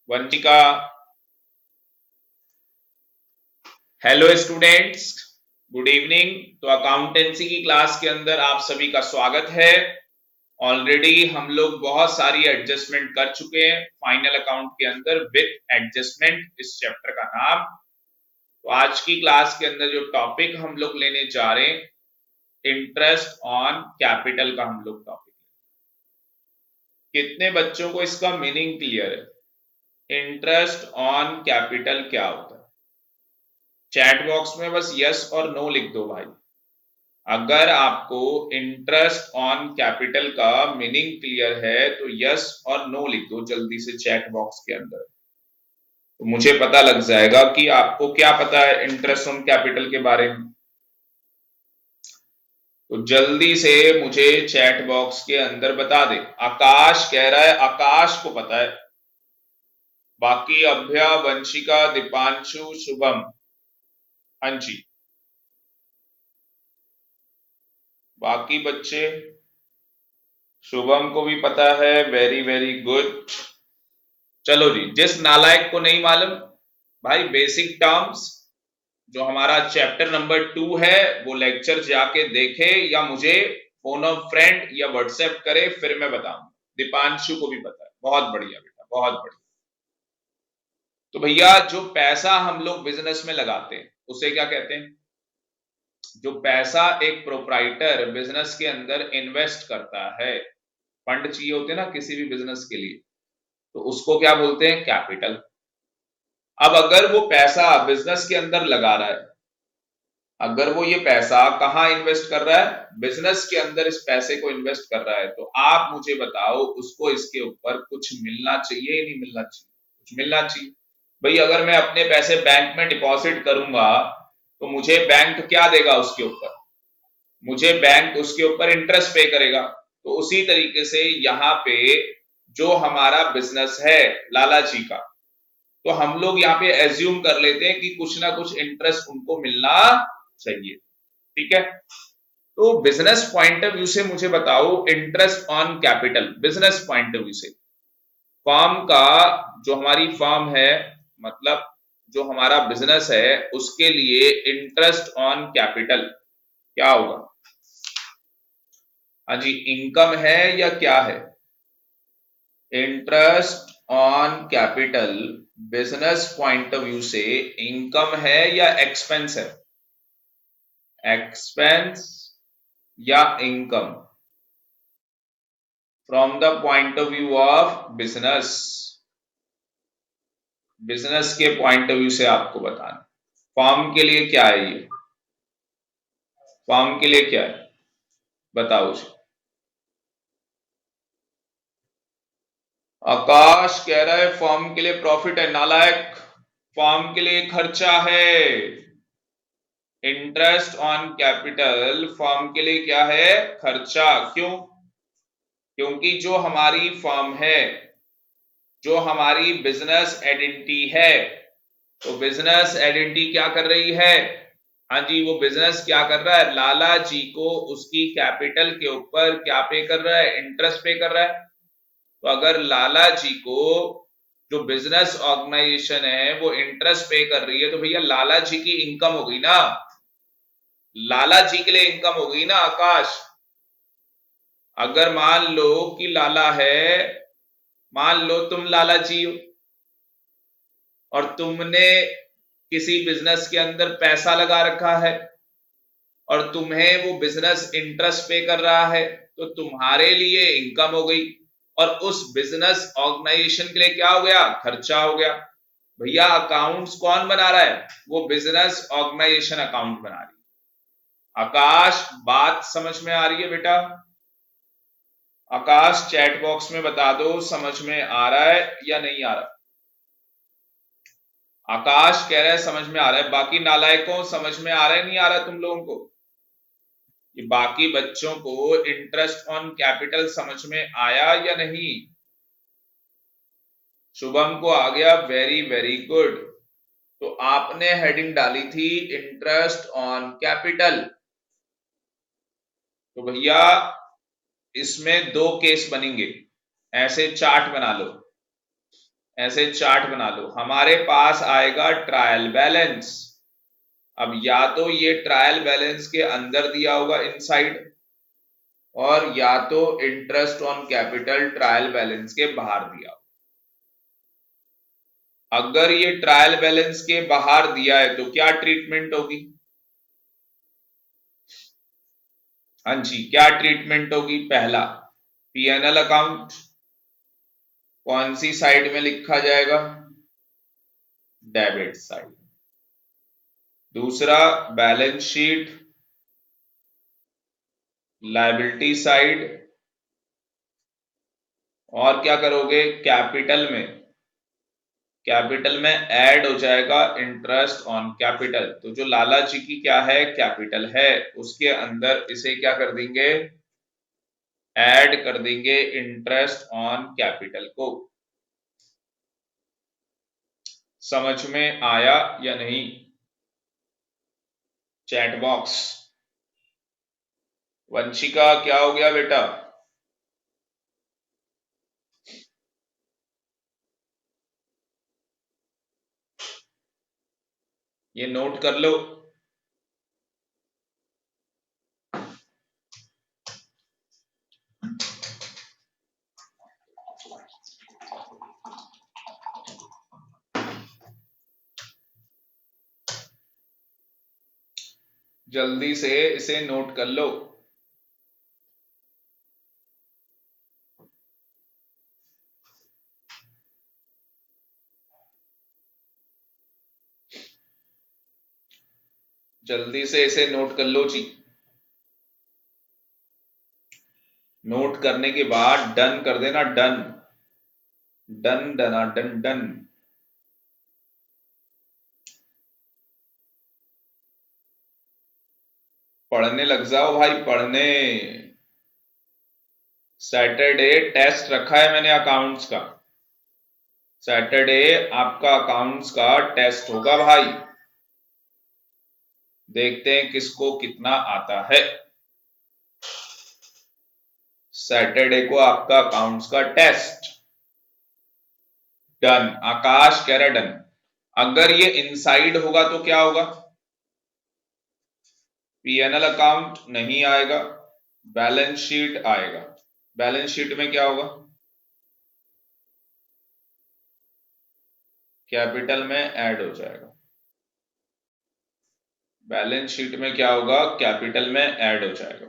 Vanshika. Hello students, good evening. तो accountancy की class के अंदर आप सभी का स्वागत है। ऑलरेडी हम लोग बहुत सारी एडजस्टमेंट कर चुके हैं फाइनल अकाउंट के अंदर विथ एडजस्टमेंट, इस चैप्टर का नाम। तो आज की क्लास के अंदर जो टॉपिक हम लोग लेने जा रहे हैं, इंटरेस्ट ऑन कैपिटल का हम लोग टॉपिक। कितने बच्चों को इसका मीनिंग क्लियर है? इंटरेस्ट ऑन कैपिटल क्या होता है? चैट बॉक्स में बस यस और नो लिख दो भाई। अगर आपको इंटरेस्ट ऑन कैपिटल का मीनिंग क्लियर है तो यस और नो लिख दो जल्दी से चैट बॉक्स के अंदर, तो मुझे पता लग जाएगा कि आपको क्या पता है इंटरेस्ट ऑन कैपिटल के बारे में। तो जल्दी से मुझे चैट बॉक्स के अंदर बता दे। आकाश कह रहा है, आकाश को पता है। बाकी अभ्या, वंशिका, दीपांशु, शुभम, हाँ जी, बाकी बच्चे, शुभम को भी पता है। Very very good. चलो जी, जिस नालायक को नहीं मालूम भाई बेसिक टर्म्स, जो हमारा चैप्टर नंबर 2 है, वो लेक्चर जाके देखे या मुझे फोन ऑफ फ्रेंड या व्हाट्सएप करे, फिर मैं बताऊं। दीपांशु को भी पता है। बहुत बढ़िया बेटा, बहुत बढ़िया। तो भैया जो पैसा हम लोग बिजनेस में लगाते हैं उसे क्या कहते हैं? जो पैसा एक प्रोप्राइटर बिजनेस के अंदर इन्वेस्ट करता है, फंड चाहिए होते हैं ना किसी भी बिजनेस के लिए, तो उसको क्या बोलते हैं? कैपिटल। अब अगर वो पैसा बिजनेस के अंदर लगा रहा है, अगर वो ये पैसा कहाँ इन्वेस्ट कर रहा है? बिजनेस के अंदर इस पैसे को इन्वेस्ट कर रहा है, तो आप मुझे बताओ उसको इसके ऊपर कुछ मिलना चाहिए या नहीं मिलना चाहिए? कुछ मिलना चाहिए। भाई अगर मैं अपने पैसे बैंक में डिपॉजिट करूंगा तो मुझे बैंक क्या देगा? उसके ऊपर मुझे बैंक उसके ऊपर इंटरेस्ट पे करेगा। तो उसी तरीके से यहाँ पे जो हमारा बिजनेस है लाला जी का, तो हम लोग यहाँ पे एज्यूम कर लेते हैं कि कुछ ना कुछ इंटरेस्ट उनको मिलना चाहिए। ठीक है, तो बिजनेस पॉइंट ऑफ व्यू से मुझे बताओ interest on capital, business point of view से फर्म का, जो हमारी फर्म है, मतलब जो हमारा बिजनेस है, उसके लिए इंटरेस्ट ऑन कैपिटल क्या होगा? हाँ जी, इनकम है या क्या है? Interest on capital business point of view से इनकम है या एक्सपेंस है? एक्सपेंस या income? From the point of view of business, business के पॉइंट ऑफ व्यू से आपको बताना फर्म के लिए क्या है। ये फर्म के लिए क्या है, बताओ जी। आकाश कह रहा है फर्म के लिए प्रॉफिट है। नालायक, फर्म के लिए खर्चा है। इंटरेस्ट ऑन कैपिटल फर्म के लिए क्या है? खर्चा। क्यों? क्योंकि जो हमारी फर्म है, जो हमारी बिजनेस आइडेंटिटी है, तो बिजनेस आइडेंटिटी क्या कर रही है? हाँ जी, वो बिजनेस क्या कर रहा है? लाला जी को उसकी कैपिटल के ऊपर क्या पे कर रहा है? इंटरेस्ट पे कर रहा है। तो अगर लाला जी को, जो बिजनेस ऑर्गेनाइजेशन है, वो इंटरेस्ट पे कर रही है, तो भैया लाला जी की इनकम हो गई ना, लाला जी के लिए इनकम हो गई ना आकाश। अगर मान लो कि लाला है, मान लो तुम लाला जी हो और तुमने किसी बिजनेस के अंदर पैसा लगा रखा है और तुम्हें वो बिजनेस इंटरेस्ट पे कर रहा है, तो तुम्हारे लिए इनकम हो गई और उस बिजनेस ऑर्गेनाइजेशन के लिए क्या हो गया? खर्चा हो गया। भैया अकाउंट्स कौन बना रहा है? वो बिजनेस ऑर्गेनाइजेशन अकाउंट बना रही है। आकाश बात समझ में आ रही है बेटा? आकाश चैट बॉक्स में बता दो समझ में आ रहा है या नहीं आ रहा। आकाश कह रहा है समझ में आ रहा है। बाकी नालायकों समझ में आ रहा है नहीं आ रहा तुम लोगों को? ये बाकी बच्चों को इंटरेस्ट ऑन कैपिटल समझ में आया या नहीं? शुभम को आ गया, वेरी वेरी गुड। तो आपने हेडिंग डाली थी इंटरेस्ट ऑन कैपिटल। तो भैया इसमें दो केस बनेंगे, ऐसे चार्ट बना लो। ऐसे चार्ट बना लो, हमारे पास आएगा ट्रायल बैलेंस। अब या तो ये ट्रायल बैलेंस के अंदर दिया होगा इनसाइड, और या तो interest on capital trial balance के बाहर दिया। अगर ये ट्रायल बैलेंस के बाहर दिया है तो क्या ट्रीटमेंट होगी? हाँ जी, क्या ट्रीटमेंट होगी? पहला, पीएनएल अकाउंट कौन सी साइड में लिखा जाएगा? Debit side. दूसरा, बैलेंस शीट लायबिलिटी साइड। और क्या करोगे? कैपिटल में ऐड हो जाएगा इंटरेस्ट ऑन कैपिटल। तो जो लाला जी की क्या है? कैपिटल है, उसके अंदर इसे क्या कर देंगे? ऐड कर देंगे इंटरेस्ट ऑन कैपिटल को। समझ में आया या नहीं? Chat box. वंशिका क्या हो गया बेटा? ये नोट कर लो। जल्दी से इसे नोट कर लो। जल्दी से इसे नोट कर लो जी। नोट करने के बाद डन कर देना। डन डन डना डन डन। पढ़ने लग जाओ भाई, पढ़ने। सैटरडे टेस्ट रखा है मैंने अकाउंट्स का। सैटरडे आपका अकाउंट्स का टेस्ट होगा भाई। देखते हैं किसको कितना आता है। सैटरडे को आपका अकाउंट्स का टेस्ट। डन। आकाश कह रहा डन। अगर ये इनसाइड होगा तो क्या होगा? पीएनएल अकाउंट नहीं आएगा, बैलेंस शीट आएगा। बैलेंस शीट में क्या होगा? कैपिटल में ऐड हो जाएगा। बैलेंस शीट में क्या होगा? कैपिटल में ऐड हो जाएगा।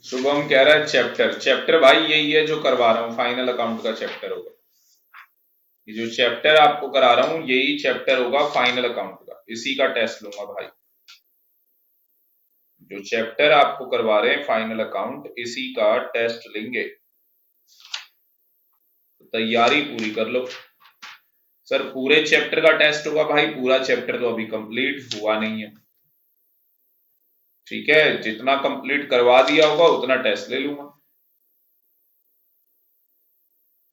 शुभम कह रहा है चैप्टर भाई यही है जो करवा रहा हूं, फाइनल अकाउंट का चैप्टर होगा। ये जो चैप्टर आपको करा रहा हूं यही चैप्टर होगा फाइनल अकाउंट का, इसी का टेस्ट लूंगा भाई। जो चैप्टर आपको करवा रहे हैं फाइनल अकाउंट, इसी का टेस्ट लेंगे। तो तैयारी पूरी कर लो। सर पूरे चैप्टर का टेस्ट होगा भाई, पूरा चैप्टर तो अभी कंप्लीट हुआ नहीं है। ठीक है, जितना कंप्लीट करवा दिया होगा उतना टेस्ट ले लूंगा।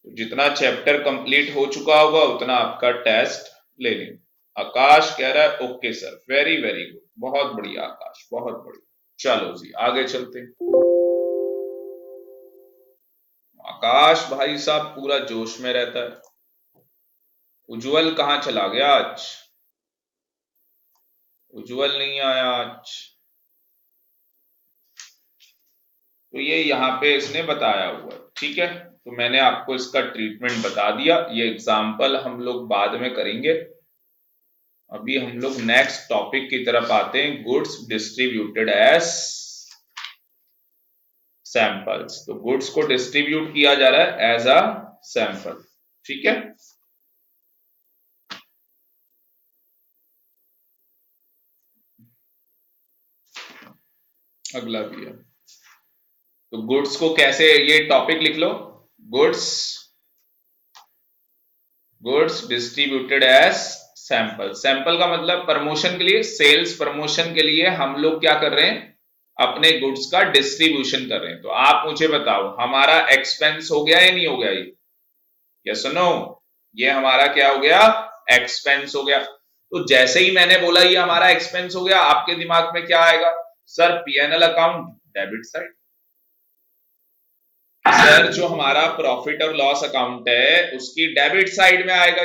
तो जितना चैप्टर कंप्लीट हो चुका होगा उतना आपका टेस्ट ले लेंगे। आकाश कह रहा है okay sir, very very good, बहुत बढ़िया आकाश, बहुत बढ़िया। चलो जी आगे चलते हैं। आकाश भाई साहब पूरा जोश में रहता है। उज्जवल कहाँ चला गया आज? उज्जवल नहीं आया आज। तो ये यहाँ पे इसने बताया हुआ है, ठीक है। तो मैंने आपको इसका ट्रीटमेंट बता दिया, ये एग्जाम्पल हम लोग बाद में करेंगे। अभी हम लोग नेक्स्ट टॉपिक की तरफ आते हैं, गुड्स डिस्ट्रीब्यूटेड एज सैंपल्स। तो गुड्स को डिस्ट्रीब्यूट किया जा रहा है एज अ सैंपल, ठीक है। अगला भी है। तो गुड्स को कैसे, ये टॉपिक लिख लो, goods, goods distributed as sample. Sample का मतलब प्रमोशन के लिए, सेल्स प्रमोशन के लिए हम लोग क्या कर रहे हैं, अपने गुड्स का डिस्ट्रीब्यूशन कर रहे हैं। तो आप मुझे बताओ हमारा एक्सपेंस हो गया या नहीं हो गया, ये यस नो, ये हमारा क्या हो गया, एक्सपेंस हो गया। तो जैसे ही मैंने बोला ये हमारा एक्सपेंस हो गया, आपके दिमाग में क्या आएगा, sir PNL account debit side. Sir जो हमारा प्रॉफिट और लॉस अकाउंट है उसकी डेबिट साइड में आएगा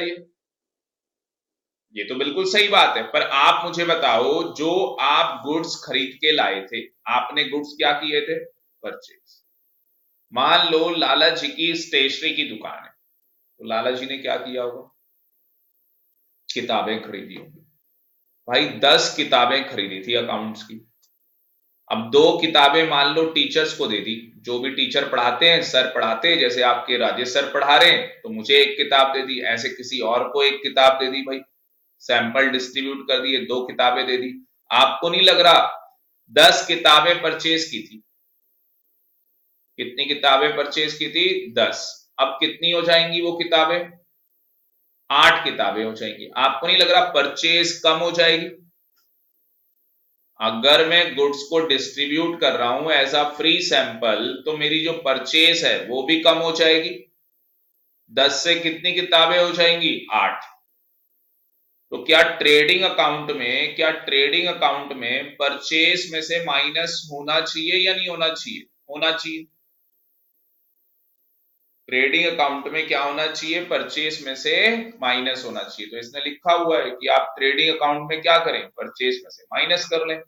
ये तो बिल्कुल सही बात है। पर आप मुझे बताओ जो आप गुड्स खरीद के लाए थे, आपने गुड्स क्या किए थे, परचेज। मान लो लाला जी की स्टेशनरी की दुकान है, तो लाला जी ने क्या किया होगा, किताबें खरीदी होंगी। भाई 10 किताबें खरीदी थी अकाउंट्स की, अब 2 किताबें मान लो टीचर्स को दे दी, जो भी टीचर पढ़ाते हैं, सर पढ़ाते हैं, जैसे आपके राजेश सर पढ़ा रहे हैं तो मुझे एक किताब दे दी, ऐसे किसी और को एक किताब दे दी, भाई सैंपल डिस्ट्रीब्यूट कर दिए, 2 किताबें दे दी। आपको नहीं लग रहा 10 किताबें परचेज की थी, कितनी किताबें परचेज की थी, 10। अब कितनी हो जाएंगी वो किताबें, 8 किताबें हो जाएंगी। आपको नहीं लग रहा परचेज कम हो जाएगी, अगर मैं गुड्स को डिस्ट्रीब्यूट कर रहा हूं एज अ फ्री सैंपल तो मेरी जो परचेज है वो भी कम हो जाएगी। 10 से कितनी किताबें हो जाएंगी, 8। तो क्या ट्रेडिंग अकाउंट में, क्या ट्रेडिंग अकाउंट में परचेज में से माइनस होना चाहिए या नहीं होना चाहिए, होना चाहिए। ट्रेडिंग अकाउंट में क्या होना चाहिए, परचेज में से माइनस होना चाहिए। तो इसने लिखा हुआ है कि आप ट्रेडिंग अकाउंट में क्या करें, परचेज में से माइनस कर लें,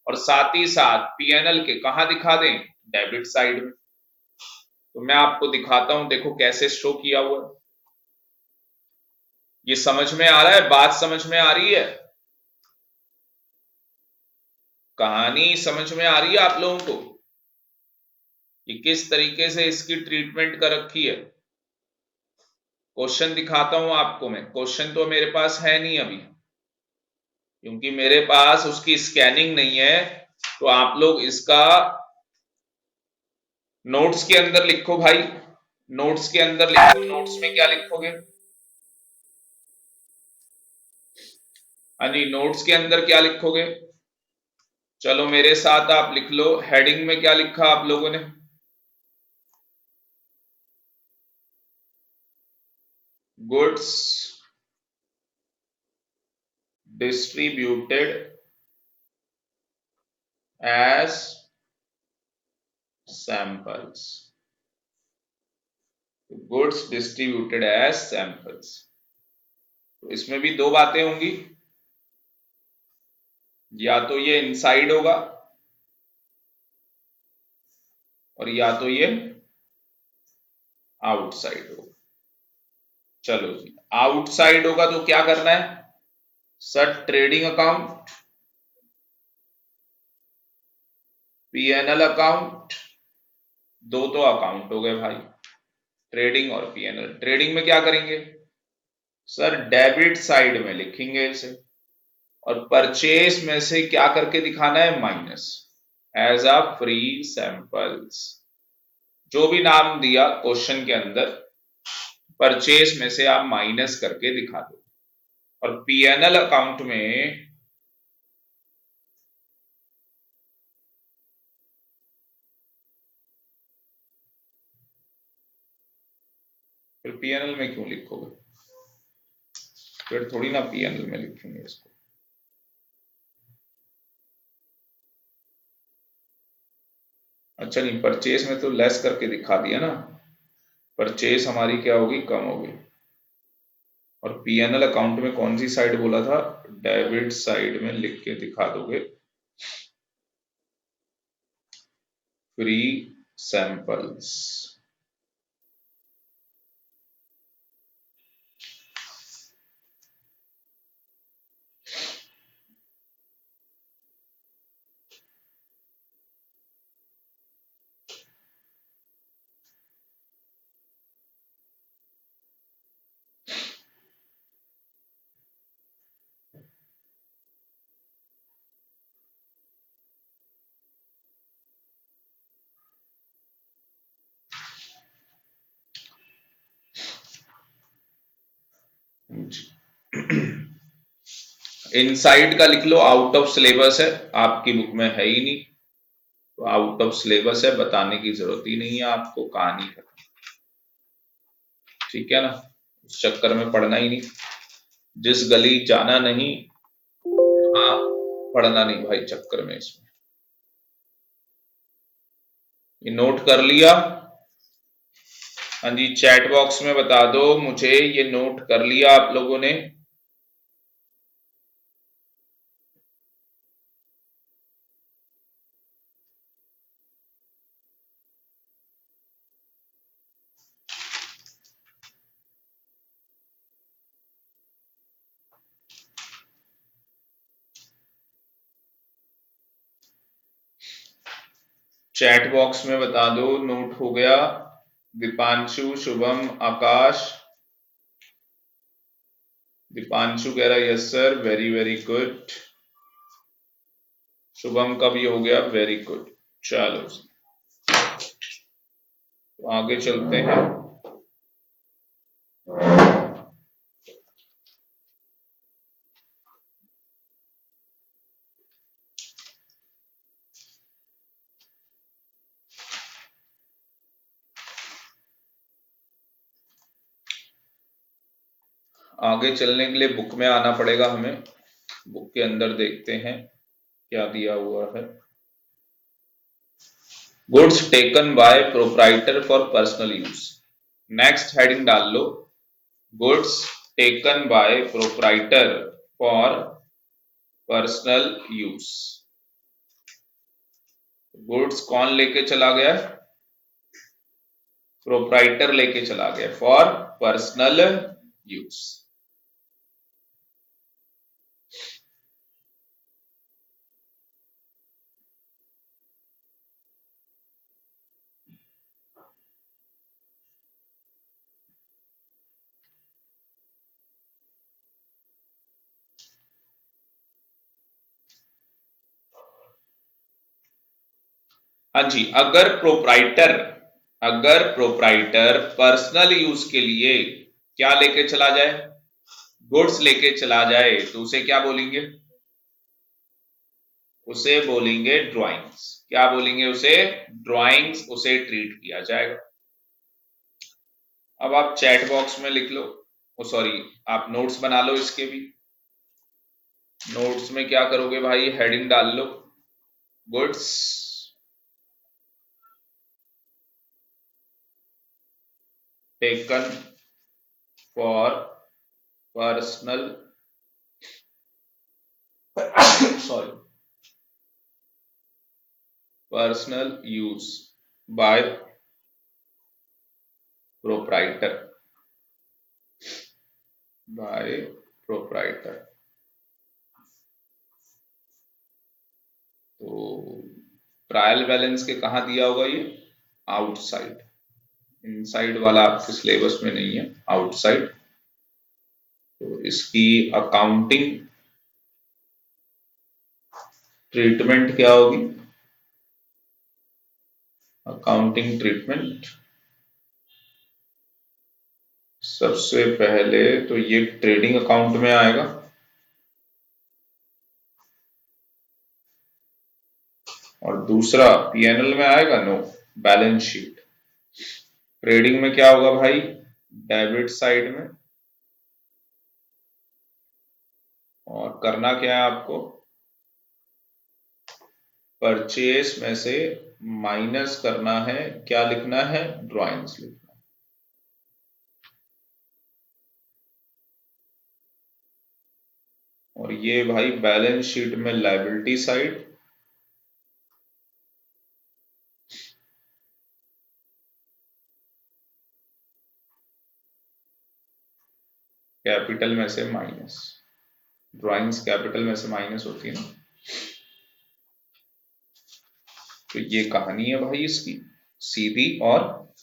और साथ ही साथ पीएनएल के कहां दिखा दें, डेबिट साइड में। तो मैं आपको दिखाता हूं, देखो कैसे शो किया हुआ है। ये समझ में आ रहा है, बात समझ में आ रही है, कहानी समझ में आ रही है आप लोगों को, कि किस तरीके से इसकी ट्रीटमेंट कर रखी है। क्वेश्चन दिखाता हूं आपको मैं, क्वेश्चन तो मेरे पास है नहीं अभी, क्योंकि मेरे पास उसकी स्कैनिंग नहीं है। तो आप लोग इसका नोट्स के अंदर लिखो भाई, नोट्स के अंदर लिखो, नोट्स में क्या लिखोगे, हाँ जी, नोट्स के अंदर क्या लिखोगे, चलो मेरे साथ आप लिख लो, हेडिंग में क्या लिखा आप लोगों ने, goods distributed as samples, goods distributed as samples. तो इसमें भी 2 बातें होंगी, या तो ये इनसाइड होगा और या तो ये आउटसाइड होगा। चलो जी, आउटसाइड होगा तो क्या करना है, sir trading account, PNL account, 2 तो अकाउंट हो गए भाई, ट्रेडिंग और पीएनएल। ट्रेडिंग में क्या करेंगे, सर डेबिट साइड में लिखेंगे इसे, और परचेस में से क्या करके दिखाना है, minus, as a free samples, जो भी नाम दिया क्वेश्चन के अंदर, परचेस में से आप माइनस करके दिखा दो। और पीएनएल अकाउंट में फिर पीएनएल में क्यों लिखोगे, फिर थोड़ी ना पीएनएल में लिखेंगे इसको। अच्छा नहीं, परचेस में तो लेस करके दिखा दिया ना, परचेस हमारी क्या होगी, कम होगी। और पीएनएल अकाउंट में कौन सी साइड बोला था, डेबिट साइड में लिख के दिखा दोगे, फ्री सैंपल्स। इनसाइड का लिख लो, आउट ऑफ सिलेबस है, आपकी बुक में है ही नहीं, तो आउट ऑफ सिलेबस है, बताने की जरूरत ही नहीं है आपको, कहानी खत्म। ठीक है ना, उस चक्कर में पढ़ना ही नहीं, जिस गली जाना नहीं, हाँ पढ़ना नहीं भाई चक्कर में इसमें। ये नोट कर लिया? हाँ जी, चैट बॉक्स में बता दो मुझे, ये नोट कर लिया आप लोगों ने? चैट बॉक्स में बता दो नोट हो गया? दीपांशु, शुभम, आकाश। दीपांशु कह रहा yes sir, very very good. Shubham का भी हो गया, वेरी गुड। चलो तो आगे चलते हैं। आगे चलने के लिए बुक में आना पड़ेगा हमें, बुक के अंदर देखते हैं क्या दिया हुआ है। Goods taken by proprietor for personal use. Next heading डाल लो, goods taken by proprietor for personal use. Goods कौन लेके चला गया? प्रोप्राइटर लेके चला गया फॉर पर्सनल यूज। हाँ जी, अगर प्रोप्राइटर पर्सनल यूज के लिए क्या लेके चला जाए, गुड्स लेके चला जाए, तो उसे क्या बोलेंगे? उसे बोलेंगे ड्राइंग्स। क्या बोलेंगे उसे? ड्राइंग्स, उसे ट्रीट किया जाएगा। अब आप चैट बॉक्स में लिख लो, ओ सॉरी, आप नोट्स बना लो इसके भी। नोट्स में क्या करोगे भाई, हेडिंग डाल लो, goods taken for personal sorry personal use by proprietor, by proprietor. तो ट्रायल बैलेंस के कहा दिया होगा ये? आउटसाइड। इनसाइड वाला आपके सिलेबस में नहीं है, आउटसाइड। तो इसकी अकाउंटिंग ट्रीटमेंट क्या होगी? अकाउंटिंग ट्रीटमेंट सबसे पहले तो ये ट्रेडिंग अकाउंट में आएगा, और दूसरा पीएनएल में आएगा, नो, बैलेंस शीट। ट्रेडिंग में क्या होगा भाई? डेबिट साइड में। और करना क्या है आपको? परचेस में से माइनस करना है, क्या लिखना है? ड्राइंग्स लिखना है। और ये भाई बैलेंस शीट में लायबिलिटी साइड, कैपिटल में से माइनस। ड्राइंग्स कैपिटल में से माइनस होती है ना। तो ये कहानी है भाई इसकी, सीधी और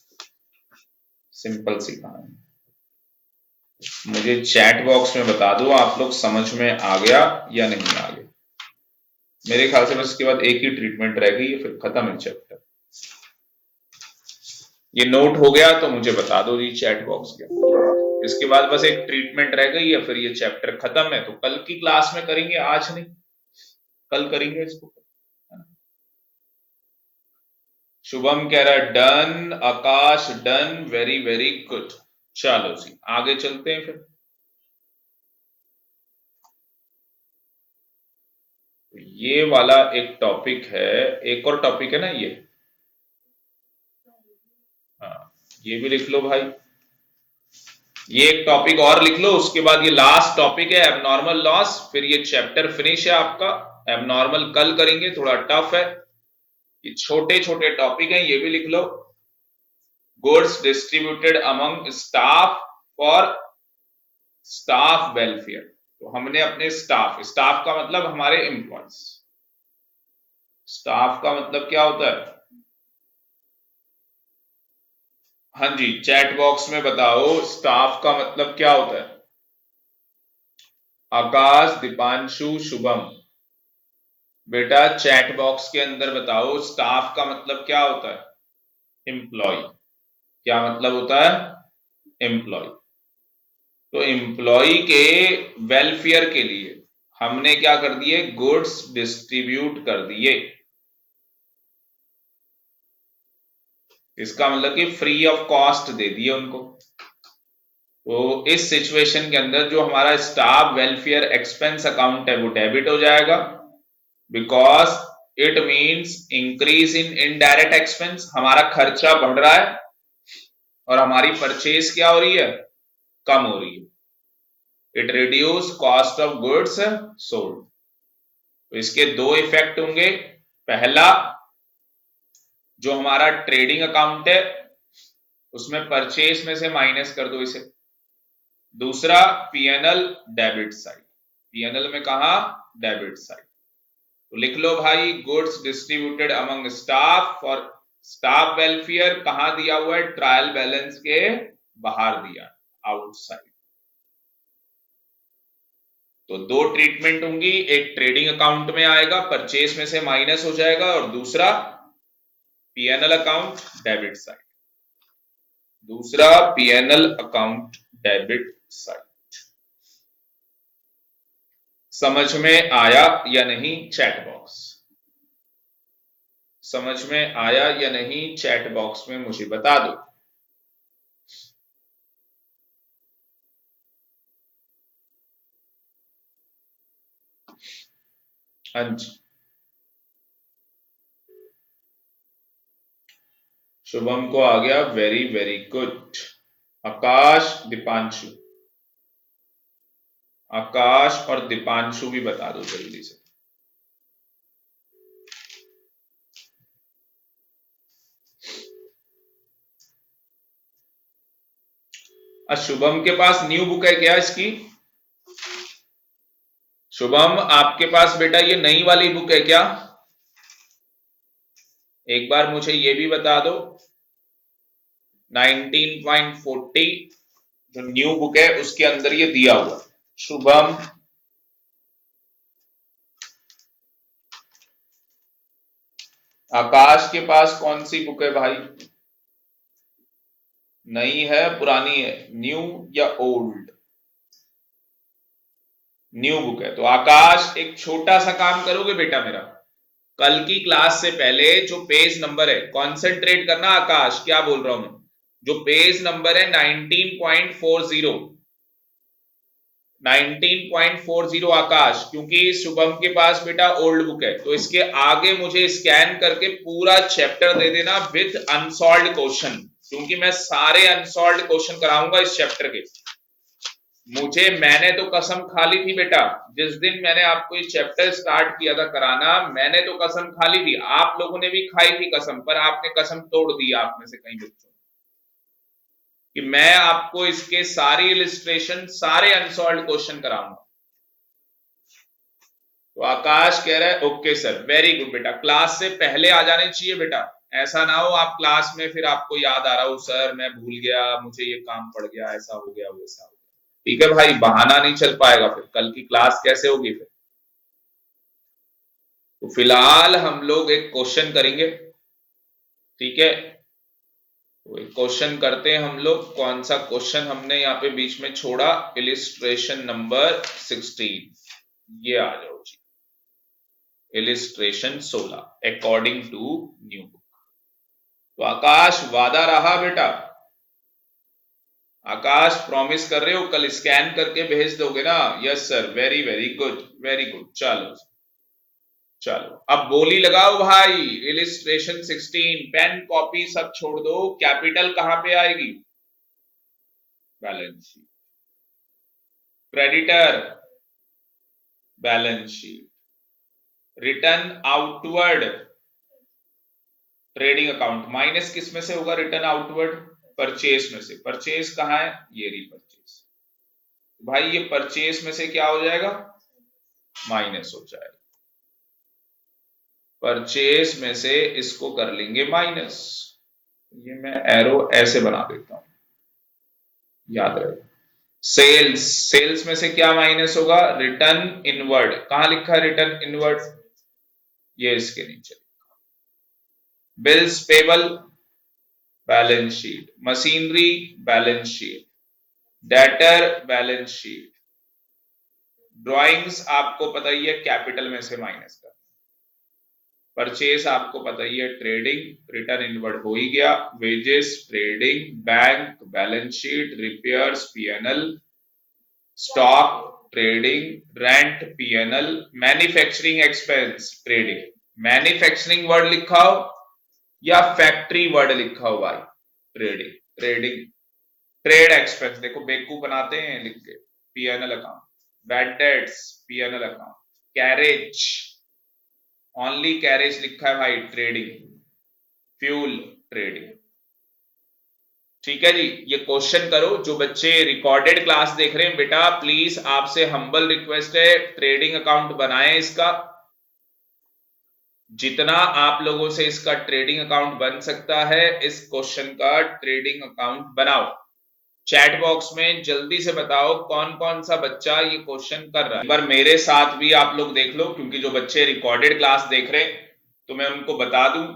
सिंपल सी कहानी। मुझे चैट बॉक्स में बता दो आप लोग समझ में आ गया या नहीं आ गया। मेरे ख्याल से बस इसके बाद एक ही ट्रीटमेंट रह गई है, फिर खत्म है चैप्टर। ये नोट हो गया तो मुझे बता दो जी चैट बॉक्स के। इसके बाद बस एक ट्रीटमेंट रह गई है, फिर ये चैप्टर खत्म है। तो कल की क्लास में करेंगे, आज नहीं, कल करेंगे इसको। शुभम कह रहा है डन, आकाश डन, वेरी वेरी गुड। चलो जी आगे चलते हैं फिर। ये वाला एक टॉपिक है, एक और टॉपिक है ना ये, हाँ ये भी लिख लो भाई, ये एक टॉपिक और लिख लो, उसके बाद ये लास्ट टॉपिक है एबनॉर्मल लॉस, फिर ये चैप्टर फिनिश है आपका। एबनॉर्मल कल करेंगे, थोड़ा टफ है, ये छोटे छोटे टॉपिक हैं, ये भी लिख लो। Goods distributed among staff for staff welfare. तो हमने अपने स्टाफ, स्टाफ का मतलब हमारे एम्प्लॉयज, स्टाफ का मतलब क्या होता है? हाँ जी चैट बॉक्स में बताओ स्टाफ का मतलब क्या होता है। आकाश, दीपांशु, शुभम, बेटा चैट बॉक्स के अंदर बताओ स्टाफ का मतलब क्या होता है। एम्प्लॉय, क्या मतलब होता है? एम्प्लॉय। तो एम्प्लॉय के वेलफेयर के लिए हमने क्या कर दिए, गुड्स डिस्ट्रीब्यूट कर दिए। इसका मतलब कि फ्री ऑफ कॉस्ट दे दिए उनको। तो इस सिचुएशन के अंदर जो हमारा स्टाफ वेलफेयर एक्सपेंस अकाउंट है वो डेबिट हो जाएगा, because it means increase in indirect expense, हमारा खर्चा बढ़ रहा है और हमारी परचेज क्या हो रही है, कम हो रही है। It reduce cost of goods sold. तो इसके दो इफेक्ट होंगे, पहला जो हमारा ट्रेडिंग अकाउंट है उसमें परचेज में से माइनस कर दो इसे, दूसरा पीएनएल डेबिट साइड, पीएनएल में कहा, डेबिट साइड। तो लिख लो भाई goods distributed among staff for staff welfare कहां दिया हुआ है, ट्रायल बैलेंस के बाहर दिया, आउटसाइड। तो दो ट्रीटमेंट होंगी, एक ट्रेडिंग अकाउंट में आएगा, परचेस में से माइनस हो जाएगा, और दूसरा पीएनएल अकाउंट डेबिट साइड, दूसरा पीएनएल अकाउंट डेबिट साइड। समझ में आया या नहीं चैट बॉक्स, समझ में आया या नहीं चैट बॉक्स में मुझे बता दो। हाँ जी, शुभम को आ गया, वेरी वेरी गुड। आकाश, दीपांशु, आकाश और दीपांशु भी बता दो जल्दी से। शुभम के पास न्यू बुक है क्या इसकी? शुभम आपके पास बेटा ये नई वाली बुक है क्या? एक बार मुझे ये भी बता दो। 19.40 जो न्यू बुक है उसके अंदर ये दिया हुआ। शुभम, आकाश के पास कौन सी बुक है भाई? नई है पुरानी है, न्यू या ओल्ड? न्यू बुक है। तो आकाश एक छोटा सा काम करोगे बेटा मेरा, कल की क्लास से पहले जो पेज नंबर है, कॉन्सेंट्रेट करना आकाश, क्या बोल रहा हूं मैं, जो पेज नंबर है 19.40, 19.40 आकाश, क्योंकि शुभम के पास बेटा ओल्ड बुक है, तो इसके आगे मुझे स्कैन करके पूरा चैप्टर दे देना विथ अनसॉल्व्ड क्वेश्चन, क्योंकि मैं सारे अनसॉल्व्ड क्वेश्चन कराऊंगा इस चैप्टर के। मैंने तो कसम खा ली थी बेटा, जिस दिन मैंने आपको ये चैप्टर स्टार्ट किया था कराना, मैंने तो कसम खा ली थी, आप लोगों ने भी खाई थी कसम, पर आपने कसम तोड़ दी, आप में से कई बच्चों, कि मैं आपको इसके सारी इलिस्ट्रेशन, सारे अनसॉल्व्ड क्वेश्चन कराऊंगा। तो आकाश कह रहा है ओके सर, वेरी गुड बेटा, क्लास से पहले आ जाने चाहिए बेटा, ऐसा ना हो आप क्लास में फिर आपको याद आ रहा हो सर मैं भूल गया, मुझे ये काम पड़ गया, ऐसा हो गया वैसा हो गया। ठीक है भाई, बहाना नहीं चल पाएगा, फिर कल की क्लास कैसे होगी फिर। तो फिलहाल हम लोग एक क्वेश्चन करेंगे, ठीक है, तो एक क्वेश्चन करते हैं हम लोग। कौन सा क्वेश्चन हमने यहाँ पे बीच में छोड़ा? Illustration number 16। ये आ जाओ जी, illustration 16 according to new book. तो आकाश वादा रहा बेटा? आकाश प्रॉमिस कर रहे हो कल स्कैन करके भेज दोगे ना? Yes sir, very very good, very good. चलो चलो अब बोली लगाओ भाई। इलिस्ट्रेशन 16, पेन कॉपी सब छोड़ दो। कैपिटल कहां पे आएगी? Balance sheet. Creditor balance sheet. Return outward trading account. Minus किस में से होगा रिटर्न आउटवर्ड? परचेस में से। परचेस कहां है? ये री परचेस। भाई ये परचेस में से क्या हो जाएगा? माइनस हो जाएगा। परचेस में से इसको कर लेंगे माइनस। ये मैं एरो ऐसे बना देता हूं, याद रहे। सेल्स, सेल्स में से क्या माइनस होगा? Return inward. कहां लिखा है रिटर्न इनवर्ड? ये इसके नीचे। Bills payable balance sheet. Machinery balance sheet. Debtor balance sheet. Drawings आपको पता ही है कैपिटल में से माइनस कर। परचेस आपको पता ही है ट्रेडिंग, रिटर्न इनवर्ड हो ही गया। Wages trading, bank balance sheet, repairs PNL, stock trading, rent PNL, manufacturing expense trading. Manufacturing word लिखा हो या फैक्ट्री वर्ड लिखा हो भाई? ट्रेडिंग। ट्रेडिंग ट्रेड एक्सपेंस देखो बेवकूफ बनाते हैं लिख के। PNL account. Bad debts PNL account. Carriage, only carriage लिखा है भाई, ट्रेडिंग। Fuel trading. ठीक है जी। ये क्वेश्चन करो। जो बच्चे रिकॉर्डेड क्लास देख रहे हैं बेटा, प्लीज आपसे हम्बल रिक्वेस्ट है, ट्रेडिंग अकाउंट बनाएं इसका। जितना आप लोगों से इसका ट्रेडिंग अकाउंट बन सकता है, इस क्वेश्चन का ट्रेडिंग अकाउंट बनाओ। चैट बॉक्स में जल्दी से बताओ कौन कौन सा बच्चा ये क्वेश्चन कर रहा है। एक बार मेरे साथ भी आप लोग देख लो, क्योंकि जो बच्चे रिकॉर्डेड क्लास देख रहे हैं तो मैं उनको बता दूं।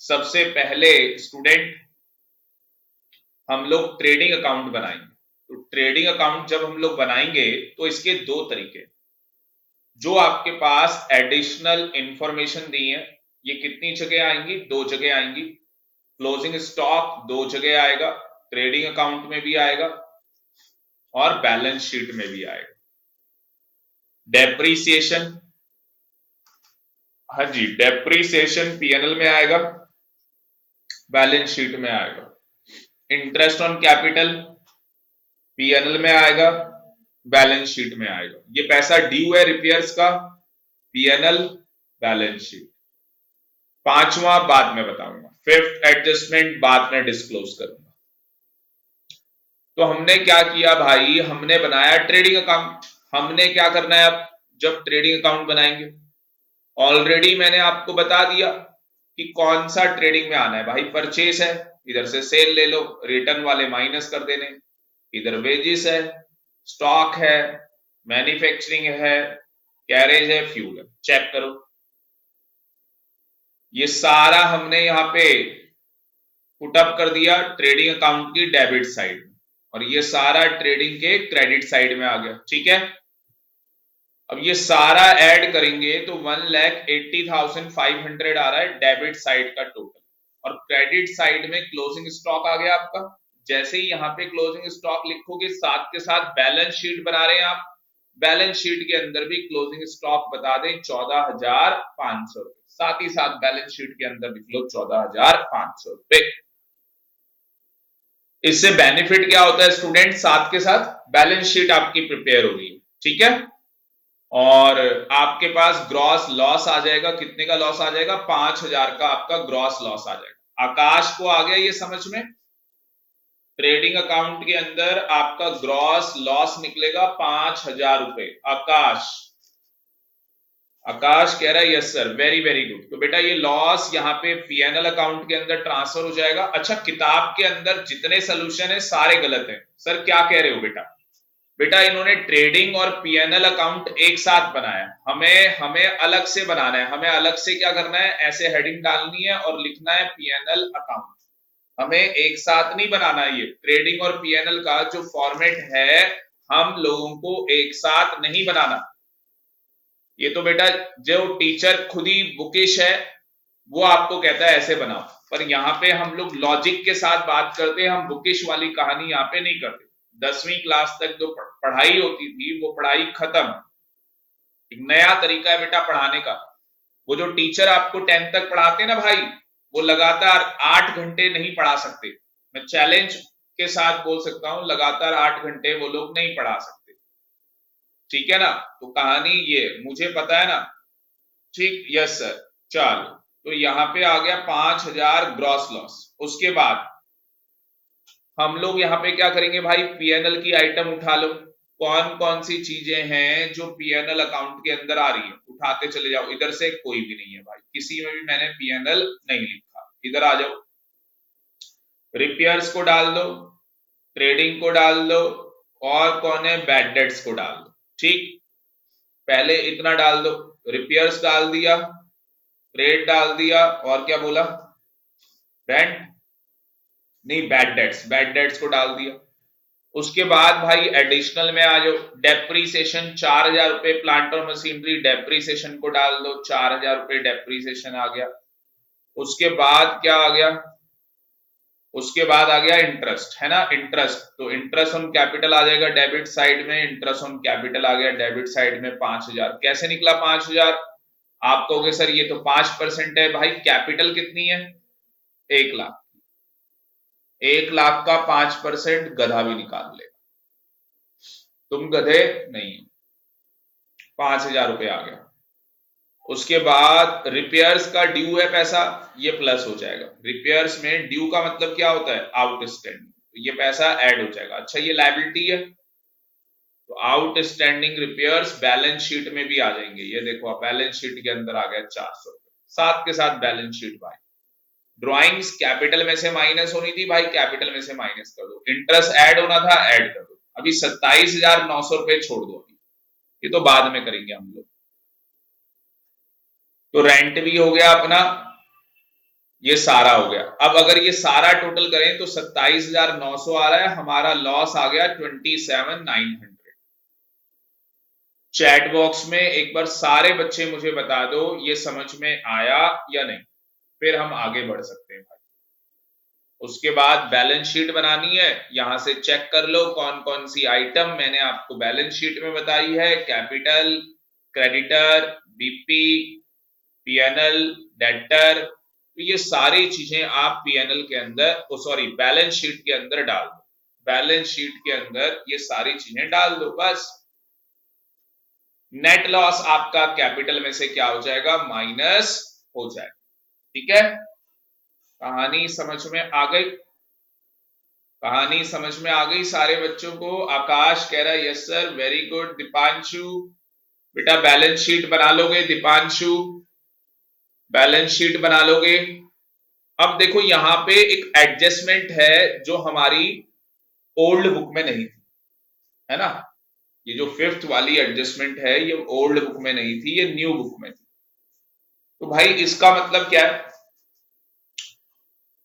सबसे पहले स्टूडेंट हम लोग ट्रेडिंग अकाउंट बनाएंगे। तो ट्रेडिंग अकाउंट जब हम लोग बनाएंगे तो इसके दो तरीके। जो आपके पास एडिशनल इंफॉर्मेशन दी है, ये कितनी जगह आएंगी? दो जगह आएंगी। क्लोजिंग स्टॉक दो जगह आएगा, ट्रेडिंग अकाउंट में भी आएगा और बैलेंस शीट में भी आएगा। डेप्रीसिएशन, हाँ जी, डेप्रीसिएशन पीएनएल में आएगा, बैलेंस शीट में आएगा। इंटरेस्ट ऑन कैपिटल पीएनएल में आएगा, बैलेंस शीट में आएगा। ये पैसा ड्यू है रिपेयर्स का, पीएनएल, बैलेंस शीट। पांचवा बाद में बताऊंगा, फिफ्थ एडजस्टमेंट बाद में डिस्क्लोज करूंगा। तो हमने क्या किया भाई? हमने बनाया ट्रेडिंग अकाउंट। हमने क्या करना है अब जब ट्रेडिंग अकाउंट बनाएंगे? ऑलरेडी मैंने आपको बता दिया कि कौन सा ट्रेडिंग में आना है भाई। परचेस है, इधर से सेल ले लो, रिटर्न वाले माइनस कर देने। इधर वेजेस है, स्टॉक है, मैन्युफैक्चरिंग है, कैरेज है, फ्यूल है। चेक करो, ये सारा हमने यहां पे पुटअप कर दिया ट्रेडिंग अकाउंट की डेबिट साइड में, और ये सारा ट्रेडिंग के क्रेडिट साइड में आ गया। ठीक है, अब ये सारा ऐड करेंगे तो 1,80,500 आ रहा है डेबिट साइड का टोटल, और क्रेडिट साइड में क्लोजिंग स्टॉक आ गया आपका। जैसे ही यहाँ पे क्लोजिंग स्टॉक लिखोगे, साथ के साथ बैलेंस शीट बना रहे हैं आप, बैलेंस शीट के अंदर भी क्लोजिंग स्टॉक बता दें 14,500 रुपए। साथ ही साथ बैलेंस शीट के अंदर लिख लो 14,500 रुपए। इससे बेनिफिट क्या होता है स्टूडेंट? साथ के साथ बैलेंस शीट आपकी प्रिपेयर हो रही है। ठीक है, और आपके पास ग्रॉस लॉस आ जाएगा। कितने का लॉस आ जाएगा? 5,000 का आपका ग्रॉस लॉस आ जाएगा। आकाश को आ गया ये समझ में? ट्रेडिंग अकाउंट के अंदर आपका ग्रॉस लॉस निकलेगा 5,000 रुपए। आकाश, आकाश कह रहा है yes sir, very very good. तो बेटा ये लॉस यहाँ पे पीएनएल अकाउंट के अंदर ट्रांसफर हो जाएगा। अच्छा, किताब के अंदर जितने सोल्यूशन है सारे गलत हैं। सर क्या कह रहे हो बेटा? बेटा इन्होंने ट्रेडिंग और पीएनएल अकाउंट एक साथ बनाया, हमें अलग से बनाना है। हमें अलग से क्या करना है? ऐसे हेडिंग डालनी है और लिखना है पीएनएल अकाउंट। हमें एक साथ नहीं बनाना। ये ट्रेडिंग और पीएनएल का जो फॉर्मेट है हम लोगों को एक साथ नहीं बनाना। ये तो बेटा जो टीचर खुद ही बुकिश है वो आपको कहता है ऐसे बनाओ, पर यहाँ पे हम लोग लॉजिक के साथ बात करते हैं, हम बुकिश वाली कहानी यहाँ पे नहीं करते। 10वीं क्लास तक जो पढ़ाई होती थी वो पढ़ाई खत्म। एक नया तरीका है बेटा पढ़ाने का। वो जो टीचर आपको 10th तक पढ़ाते हैं ना भाई, वो लगातार 8 घंटे नहीं पढ़ा सकते। मैं चैलेंज के साथ बोल सकता हूं, लगातार 8 घंटे वो लोग नहीं पढ़ा सकते। ठीक है ना? तो कहानी ये मुझे पता है ना। ठीक, यस सर। चलो, तो यहां पे आ गया 5000 ग्रॉस लॉस। उसके बाद हम लोग यहाँ पे क्या करेंगे भाई, पीएनएल की आइटम उठा लो। कौन कौन सी चीजें हैं जो पीएनएल अकाउंट के अंदर आ रही है, उठाते चले जाओ। इधर से कोई भी नहीं है भाई, किसी में भी मैंने पीएनएल नहीं लिखा। इधर आ जाओ, रिपेयर्स को डाल दो, ट्रेडिंग को डाल दो, और कौन है, बैड डेट्स को डाल दो। ठीक, पहले इतना डाल दो, रिपेयर्स डाल दिया, ट्रेड डाल दिया, और क्या बोला, रेंट नहीं, बैड डेट्स को डाल दिया। उसके बाद भाई एडिशनल में आ जाओ, डेप्रीसिएशन 4000 रुपए, प्लांट और मशीनरी डेप्रीसिएशन को डाल दो, 4000 रुपए डेप्रीसिएशन आ गया। उसके बाद क्या आ गया, उसके बाद आ गया इंटरेस्ट, है ना, इंटरेस्ट। तो इंटरेस्ट ऑन कैपिटल आ जाएगा डेबिट साइड में, इंटरेस्ट ऑन कैपिटल आ गया डेबिट साइड में 5000। कैसे निकला 5000? आप कहोगे सर ये तो 5% है। भाई कैपिटल कितनी है, 1,00,000। 1,00,000 का 5% गधा भी निकाल ले, तुम गधे नहीं। 5000 रुपए आ गया। उसके बाद रिपेयर्स का ड्यू है पैसा, ये प्लस हो जाएगा। रिपेयर्स में ड्यू का मतलब क्या होता है, आउटस्टैंडिंग, तो ये पैसा ऐड हो जाएगा। अच्छा, ये लायबिलिटी है, तो आउटस्टैंडिंग रिपेयर्स बैलेंस शीट में भी आ जाएंगे। ये देखो आप, बैलेंस शीट के अंदर आ गया 400 रुपए, साथ के साथ बैलेंस शीट भाई। ड्रॉइंग्स कैपिटल में से माइनस होनी थी भाई, कैपिटल में से माइनस कर दो। इंटरेस्ट ऐड होना था, ऐड कर दो। अभी 27,900 रुपए छोड़ दो, अभी ये तो बाद में करेंगे हम लोग। तो रेंट भी हो गया अपना, ये सारा हो गया। अब अगर ये सारा टोटल करें तो 27,900 आ रहा है, हमारा लॉस आ गया 27,900। चैट बॉक्स में एक बार सारे बच्चे मुझे बता दो ये समझ में आया या नहीं, फिर हम आगे बढ़ सकते हैं भाई। उसके बाद बैलेंस शीट बनानी है, यहां से चेक कर लो कौन कौन सी आइटम मैंने आपको बैलेंस शीट में बताई है। Capital, creditor, BP, PNL, debtor, तो ये सारी चीजें आप पीएनएल के अंदर, सॉरी बैलेंस शीट के अंदर डाल दो। बैलेंस शीट के अंदर ये सारी चीजें डाल दो बस। नेट लॉस आपका कैपिटल में से क्या हो जाएगा, माइनस हो जाएगा। ठीक है, कहानी समझ में आ गई? कहानी समझ में आ गई सारे बच्चों को? आकाश कह रहा है yes sir, very good. Deepanshu बेटा बैलेंस शीट बना लोगे? दीपांशु बैलेंस शीट बना लोगे? अब देखो यहां पे एक एडजस्टमेंट है जो हमारी ओल्ड बुक में नहीं थी, है ना। ये जो 5th वाली एडजस्टमेंट है ये ओल्ड बुक में नहीं थी, ये न्यू बुक में थी। तो भाई इसका मतलब क्या है,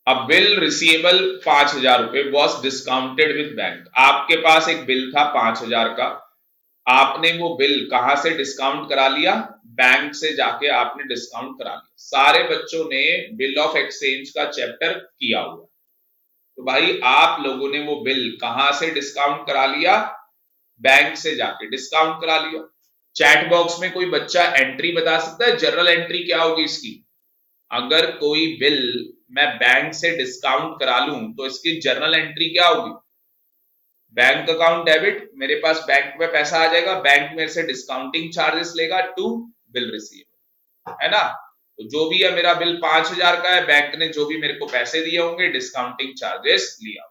अब बिल रिसीवेबल 5,000 रुपए वॉज डिस्काउंटेड विद बैंक। आपके पास एक बिल था 5,000 का, आपने वो बिल कहां से डिस्काउंट करा लिया, बैंक से जाके आपने डिस्काउंट करा लिया। सारे बच्चों ने बिल ऑफ एक्सचेंज का चैप्टर किया हुआ, तो भाई आप लोगों ने वो बिल कहां से डिस्काउंट करा लिया, बैंक से जाके डिस्काउंट करा लिया। चैट बॉक्स में कोई बच्चा एंट्री बता सकता है, जनरल एंट्री क्या होगी इसकी? अगर कोई बिल मैं बैंक से डिस्काउंट करा लूं तो इसकी जर्नल एंट्री क्या होगी? बैंक अकाउंट डेबिट, मेरे पास बैंक में पैसा आ जाएगा, बैंक मेरे से डिस्काउंटिंग चार्जेस लेगा टू बिल रिसीव, है ना। तो जो भी है मेरा बिल 5,000 का है, बैंक ने जो भी मेरे को पैसे दिए होंगे डिस्काउंटिंग चार्जेस लिया।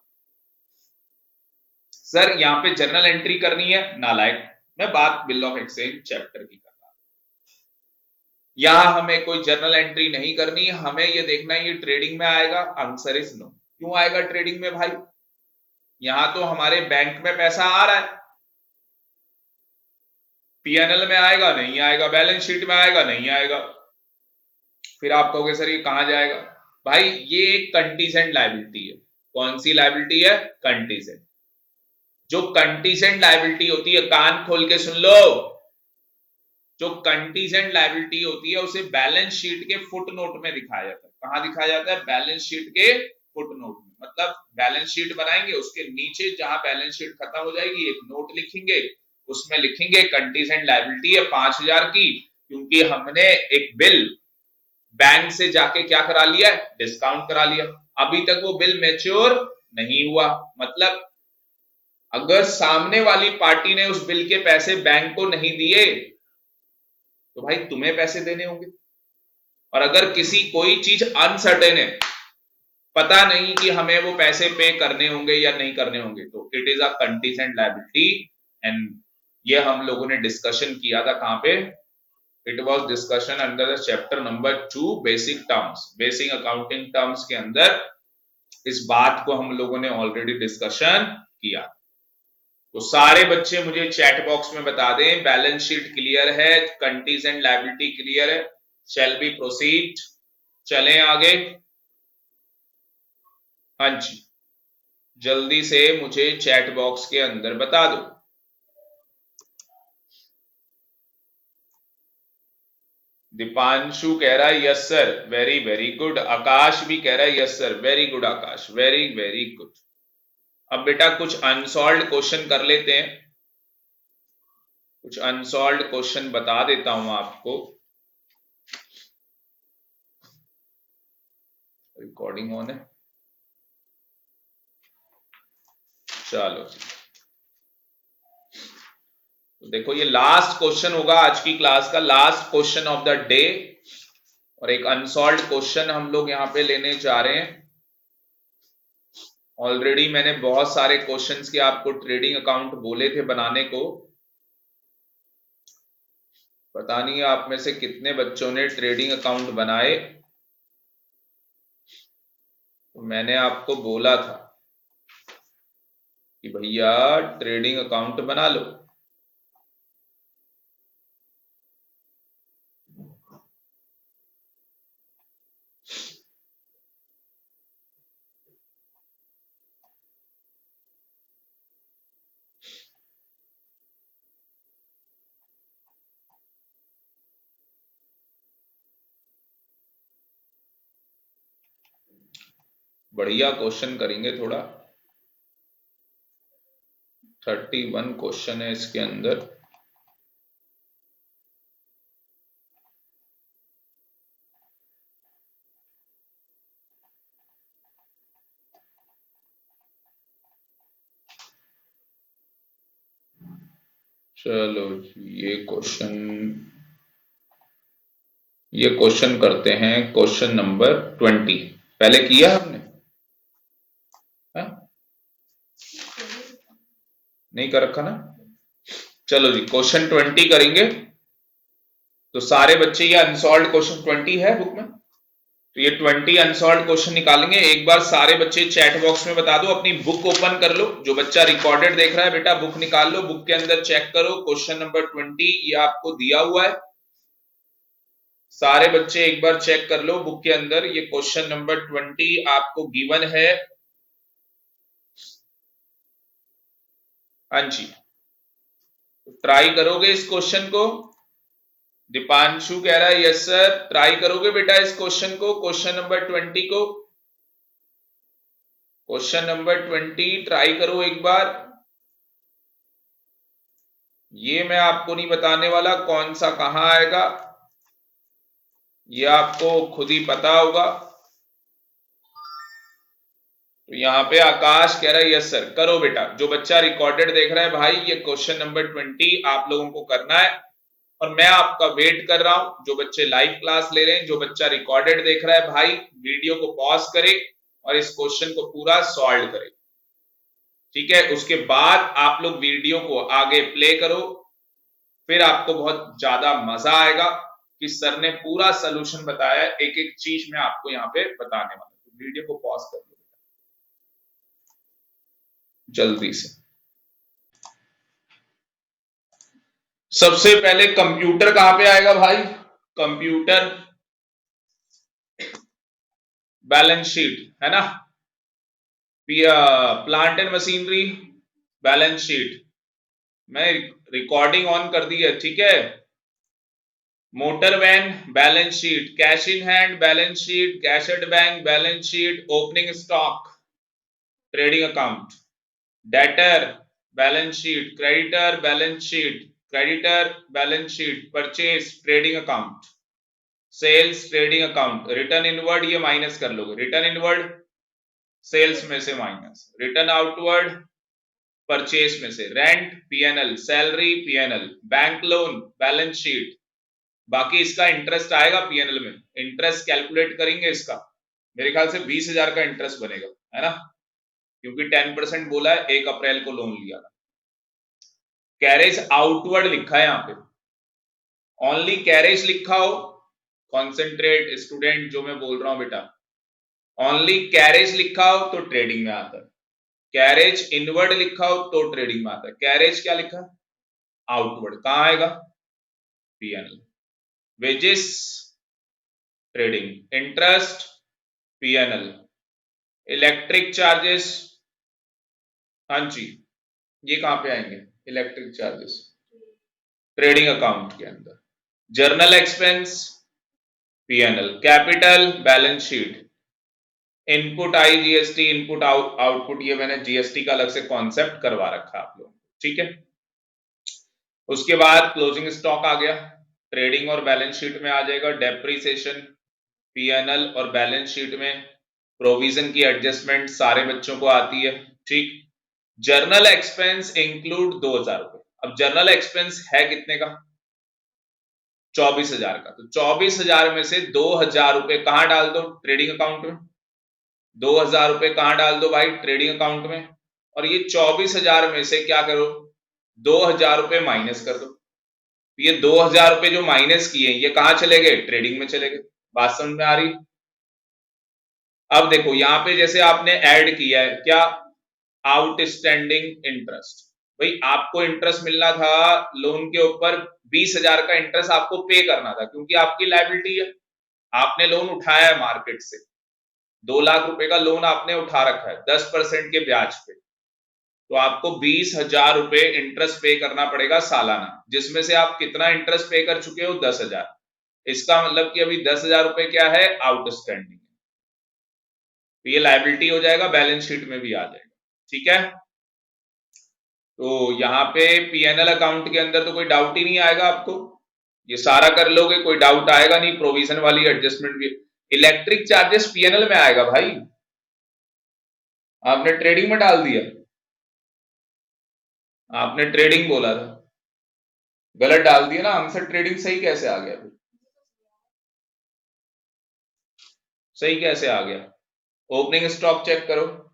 सर यहाँ पे जर्नल एंट्री करनी है, नालायक, मैं बात बिल ऑफ एक्सचेंज चैप्टर की कर रहा हूं। यहां हमें कोई जर्नल एंट्री नहीं करनी, हमें ये देखना है ये ट्रेडिंग में आएगा, आंसर इज नो। क्यों आएगा ट्रेडिंग में भाई, यहां तो हमारे बैंक में पैसा आ रहा है। पीएनएल में आएगा नहीं आएगा, बैलेंस शीट में आएगा नहीं आएगा, फिर आप कहोगे सर ये कहां जाएगा। भाई ये एक कंटीजेंट लायबिलिटी है। कौन सी लायबिलिटी है? कंटीजेंट। जो कंटीजेंट लायबिलिटी होती है, कान खोल के सुन लो, जो कंटीजेंट लायबिलिटी होती है उसे बैलेंस शीट के फुट नोट में दिखाया जाता है। कहां दिखाया जाता है? बैलेंस शीट के फुट नोट में। मतलब बैलेंस शीट बनाएंगे, उसके नीचे जहां बैलेंस शीट खत्म हो जाएगी एक नोट लिखेंगे, उसमें लिखेंगे कंटीजेंट लायबिलिटी है 5,000 की, क्योंकि हमने एक बिल बैंक से जाके क्या करा लिया? डिस्काउंट करा लिया। अभी तक वो बिल मैच्योर नहीं हुआ। मतलब अगर सामने वाली पार्टी ने उस बिल के पैसे बैंक को नहीं दिए तो भाई तुम्हें पैसे देने होंगे। और अगर किसी कोई चीज अनसर्टेन है, पता नहीं कि हमें वो पैसे पे करने होंगे या नहीं करने होंगे, तो it is a contingent liability. And ये हम लोगों ने डिस्कशन किया था कहां पे? It was discussion under the chapter number 2 basic terms, basic accounting terms के अंदर इस बात को हम लोगों ने ऑलरेडी डिस्कशन किया। तो सारे बच्चे मुझे चैट बॉक्स में बता दें, बैलेंस शीट क्लियर है, कंटीजेंट लायबिलिटी क्लियर है। Shall be proceed? चलें आगे। हाँ जी, जल्दी से मुझे चैट बॉक्स के अंदर बता दो। दीपांशु कह रहा है yes sir, very very good. Akash भी कह रहा है yes sir, very good Akash, very very good. अब बेटा कुछ अनसॉल्व्ड क्वेश्चन कर लेते हैं। कुछ अनसॉल्व्ड क्वेश्चन बता देता हूं आपको। रिकॉर्डिंग ऑन है, चलो जी। तो देखो ये लास्ट क्वेश्चन होगा आज की क्लास का, last question of the day, और एक अनसॉल्व्ड क्वेश्चन हम लोग यहां पे लेने जा रहे हैं। ऑलरेडी मैंने बहुत सारे क्वेश्चंस के आपको ट्रेडिंग अकाउंट बोले थे बनाने को। पता नहीं आप में से कितने बच्चों ने ट्रेडिंग अकाउंट बनाए। तो मैंने आपको बोला था कि भैया ट्रेडिंग अकाउंट बना लो। बढ़िया क्वेश्चन करेंगे थोड़ा। 31 क्वेश्चन है इसके अंदर। चलो ये क्वेश्चन करते हैं, क्वेश्चन नंबर 20। पहले किया हमने? हा? नहीं कर रखा ना? चलो जी क्वेश्चन 20 करेंगे। तो सारे बच्चे, ये अनसॉल्व्ड क्वेश्चन 20 है बुक में, तो ये 20 अनसॉल्व्ड क्वेश्चन निकालेंगे। एक बार सारे बच्चे चैट बॉक्स में बता दो, अपनी बुक ओपन कर लो। जो बच्चा रिकॉर्डेड देख रहा है बेटा बुक निकाल लो, बुक के अंदर चेक करो क्वेश्चन नंबर 20 ये आपको दिया हुआ है। सारे बच्चे एक बार चेक कर लो बुक के अंदर, ये क्वेश्चन नंबर 20 आपको गिवन है। हाँ जी, ट्राई करोगे इस क्वेश्चन को? दीपांशु कह रहा है यस सर, ट्राई करोगे बेटा इस क्वेश्चन को, क्वेश्चन नंबर 20 को? क्वेश्चन नंबर 20 ट्राई करो एक बार। ये मैं आपको नहीं बताने वाला कौन सा कहां आएगा, ये आपको खुद ही पता होगा। तो यहां पे आकाश कह रहा है यस सर, करो बेटा। जो बच्चा रिकॉर्डेड देख रहा है भाई, ये क्वेश्चन नंबर 20 आप लोगों को करना है, और मैं आपका वेट कर रहा हूं। जो बच्चे लाइव क्लास ले रहे हैं, जो बच्चा रिकॉर्डेड देख रहा है भाई, वीडियो को पॉज करे और इस क्वेश्चन को पूरा सॉल्व करे। ठीक है, उसके बाद आप लोग वीडियो को आगे प्ले करो, फिर आपको बहुत ज्यादा मजा आएगा कि सर ने पूरा सोल्यूशन बताया। एक एक चीज मैं आपको यहाँ पे बताने वाला हूं। तो वीडियो को पॉज कर लो जल्दी से। सबसे पहले कंप्यूटर कहां पे आएगा भाई? कंप्यूटर बैलेंस शीट है ना, plant and machinery balance sheet, मैं रिकॉर्डिंग ऑन कर दी है, ठीक है। Motor van balance sheet, cash in hand balance sheet, cash at bank balance sheet, opening stock trading account, debtor balance sheet, creditor balance sheet, creditor balance sheet, purchase trading account, sales trading account, return inward ये minus कर लोगे, return inward sales में से minus, return outward purchase में से, rent PNL, salary PNL, bank loan balance sheet, बाकी इसका interest आएगा पीएनएल में, इंटरेस्ट कैलकुलेट करेंगे इसका, मेरे ख्याल से 20,000 का इंटरेस्ट बनेगा, है ना, क्योंकि 10% बोला है, 1 अप्रैल को लोन लिया था। कैरेज आउटवर्ड लिखा है यहां पे, ओनली कैरेज लिखा हो, कॉन्सेंट्रेट स्टूडेंट जो मैं बोल रहा हूं बेटा, ओनली कैरेज लिखा हो तो ट्रेडिंग में आता है, कैरेज इनवर्ड लिखा हो तो ट्रेडिंग में आता है, कैरेज क्या लिखा आउटवर्ड कहां आएगा PNL, wages trading, interest PNL, electric charges, हाँ जी ये कहां पे आएंगे इलेक्ट्रिक चार्जेस ट्रेडिंग अकाउंट के अंदर, journal expense PNL, capital balance sheet, input I GST, input output ये मैंने जीएसटी का अलग से कॉन्सेप्ट करवा रखा है आप लोगों को, ठीक है। उसके बाद क्लोजिंग स्टॉक आ गया, ट्रेडिंग और बैलेंस शीट में आ जाएगा, डेप्रीसिएशन पीएनएल और बैलेंस शीट में, प्रोविजन की एडजस्टमेंट सारे बच्चों को आती है, ठीक। जर्नल एक्सपेंस इंक्लूड 2,000 रुपए, अब जर्नल एक्सपेंस है कितने का 24,000 का, तो 24,000 में से 2,000 रुपए कहां डाल दो ट्रेडिंग अकाउंट में, 2,000 रुपए कहां डाल दो भाई ट्रेडिंग अकाउंट में, और ये 24,000 में से क्या करो 2,000 रुपए माइनस कर दो, ये 2,000 रुपए जो माइनस किए ये कहां चले गए ट्रेडिंग में चले गए, बात समझ में आ रही। अब देखो यहां पे जैसे आपने ऐड किया है क्या आउटस्टैंडिंग इंटरेस्ट, भाई आपको इंटरेस्ट मिलना था लोन के ऊपर 20,000 का इंटरेस्ट आपको पे करना था क्योंकि आपकी लायबिलिटी है, आपने लोन उठाया है मार्केट से, 2 लाख रुपए का लोन आपने उठा रखा है 10% के ब्याज पे, तो आपको 20,000 रुपए इंटरेस्ट पे करना पड़ेगा सालाना, जिसमें से आप कितना इंटरेस्ट पे कर चुके हो 10,000, इसका मतलब कि अभी 10,000 रुपए क्या है आउटस्टैंडिंग, तो ये लायबिलिटी हो जाएगा, बैलेंस शीट में भी आ जाएगा, ठीक है। तो यहाँ पे पीएनएल अकाउंट के अंदर तो कोई डाउट ही नहीं आएगा आपको, ये सारा कर लोगे कोई डाउट आएगा नहीं, प्रोविजन वाली एडजस्टमेंट भी, इलेक्ट्रिक चार्जेस पीएनएल में आएगा भाई, आपने ट्रेडिंग में डाल दिया, आपने ट्रेडिंग बोला था, गलत डाल दिया ना आंसर, ट्रेडिंग सही कैसे आ गया, सही कैसे आ गया, ओपनिंग स्टॉक चेक करो,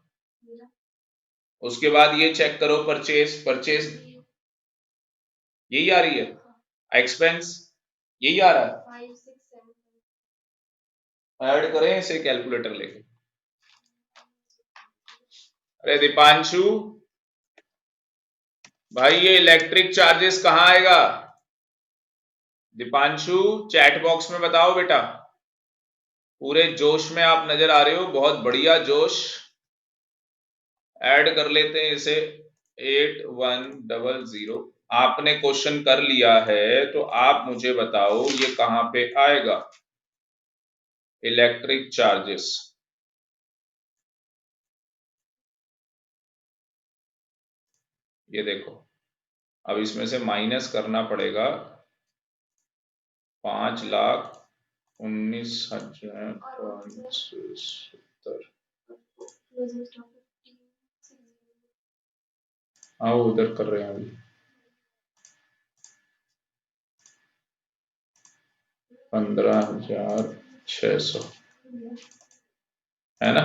उसके बाद ये चेक करो परचेस, परचेस यही आ रही है, एक्सपेंस यही आ रहा है, ऐड करें इसे कैलकुलेटर लेके, अरे दीपांशु भाई ये इलेक्ट्रिक चार्जेस कहां आएगा, दीपांशु चैट बॉक्स में बताओ बेटा, पूरे जोश में आप नजर आ रहे हो, बहुत बढ़िया जोश, ऐड कर लेते हैं इसे 8100, आपने क्वेश्चन कर लिया है तो आप मुझे बताओ ये कहां पे आएगा इलेक्ट्रिक चार्जेस, ये देखो अब इसमें से माइनस करना पड़ेगा 5,19,570, आओ उधर कर रहे हैं अभी 15,600 है ना,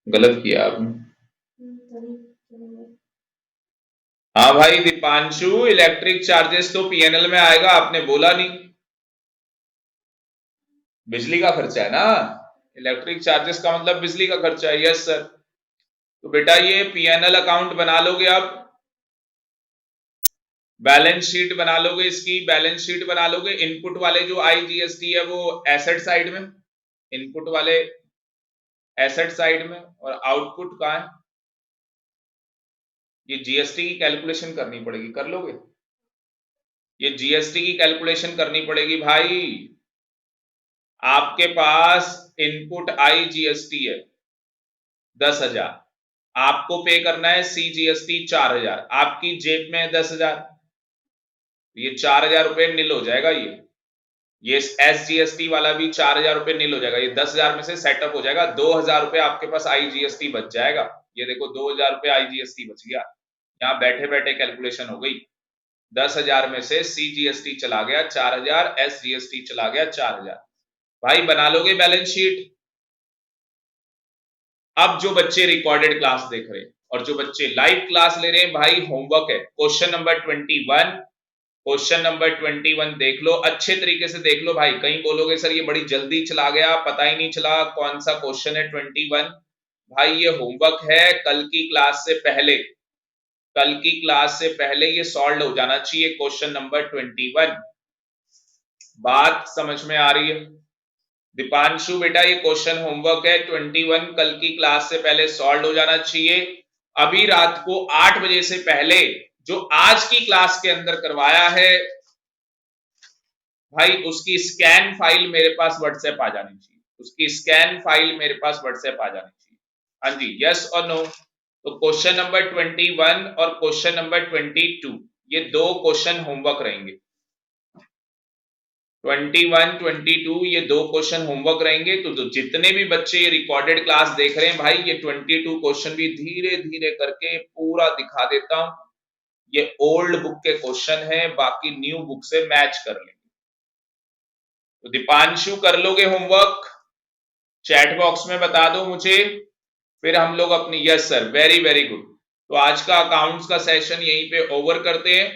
गलत किया आपने, हाँ भाई दीपांशु इलेक्ट्रिक चार्जेस तो पीएनएल में आएगा, आपने बोला नहीं, बिजली का खर्चा है ना, इलेक्ट्रिक चार्जेस का मतलब बिजली का खर्चा है, यस सर, तो बेटा ये पीएनएल अकाउंट बना लोगे, अब बैलेंस शीट बना लोगे, इसकी बैलेंस शीट बना लोगे, इनपुट वाले जो आईजीएसटी है वो एसेट साइड में, इनपुट वाले एसेट साइड में, और आउटपुट कहाँ है? ये जीएसटी की कैलकुलेशन करनी पड़ेगी, कर लोगे? ये जीएसटी की कैलकुलेशन करनी पड़ेगी भाई। आपके पास इनपुट आई जीएसटी है 10,000, आपको पे करना है सी जीएसटी 4,000, आपकी जेब में है 10,000, ये 4,000 रुपए नील हो जाएगा। ये एस जीएसटी वाला भी 4,000 रुपए नील हो जाएगा। ये 10,000 में से सेटअप हो जाएगा, 2,000 रुपए आपके पास आई जीएसटी बच जाएगा। ये देखो 2,000 रुपए आई जीएसटी बच गया, यहाँ बैठे बैठे कैलकुलेशन हो गई। 10,000 में से सी जीएसटी चला गया 4,000, एस जीएसटी चला गया 4,000। भाई बना लोगे बैलेंस शीट? अब जो बच्चे रिकॉर्डेड क्लास देख रहे हैं और जो बच्चे लाइव क्लास ले रहे हैं, भाई होमवर्क है क्वेश्चन नंबर 21। क्वेश्चन नंबर 21 देख लो, अच्छे तरीके से देख लो भाई। कहीं बोलोगे सर ये बड़ी जल्दी चला गया, पता ही नहीं चला कौन सा क्वेश्चन है 21। भाई ये होमवर्क है, कल की क्लास से पहले, कल की क्लास से पहले ये सॉल्व हो जाना चाहिए क्वेश्चन नंबर 21। बात समझ में आ रही है? दीपांशु बेटा ये क्वेश्चन होमवर्क है 21, कल की क्लास से पहले सॉल्व हो जाना चाहिए। अभी रात को 8 बजे से पहले जो आज की क्लास के अंदर करवाया है भाई, उसकी स्कैन फाइल मेरे पास व्हाट्सएप आ जानी चाहिए, उसकी स्कैन फाइल मेरे पास व्हाट्सएप आ जानी चाहिए। हाँ जी, यस और नो? तो क्वेश्चन नंबर 21 और क्वेश्चन नंबर 22 ये दो क्वेश्चन होमवर्क रहेंगे। 21, 22 ये दो क्वेश्चन होमवर्क रहेंगे। तो जितने भी बच्चे ये रिकॉर्डेड क्लास देख रहे हैं भाई, ये 22 क्वेश्चन भी धीरे धीरे करके पूरा दिखा देता हूं। ये ओल्ड बुक के क्वेश्चन है, बाकी न्यू बुक से मैच कर लेंगे। तो दीपांशु कर लोगे होमवर्क? चैट बॉक्स में बता दो मुझे, फिर हम लोग अपनी, yes sir, very very good. तो आज का अकाउंट्स का सेशन यहीं पे ओवर करते हैं।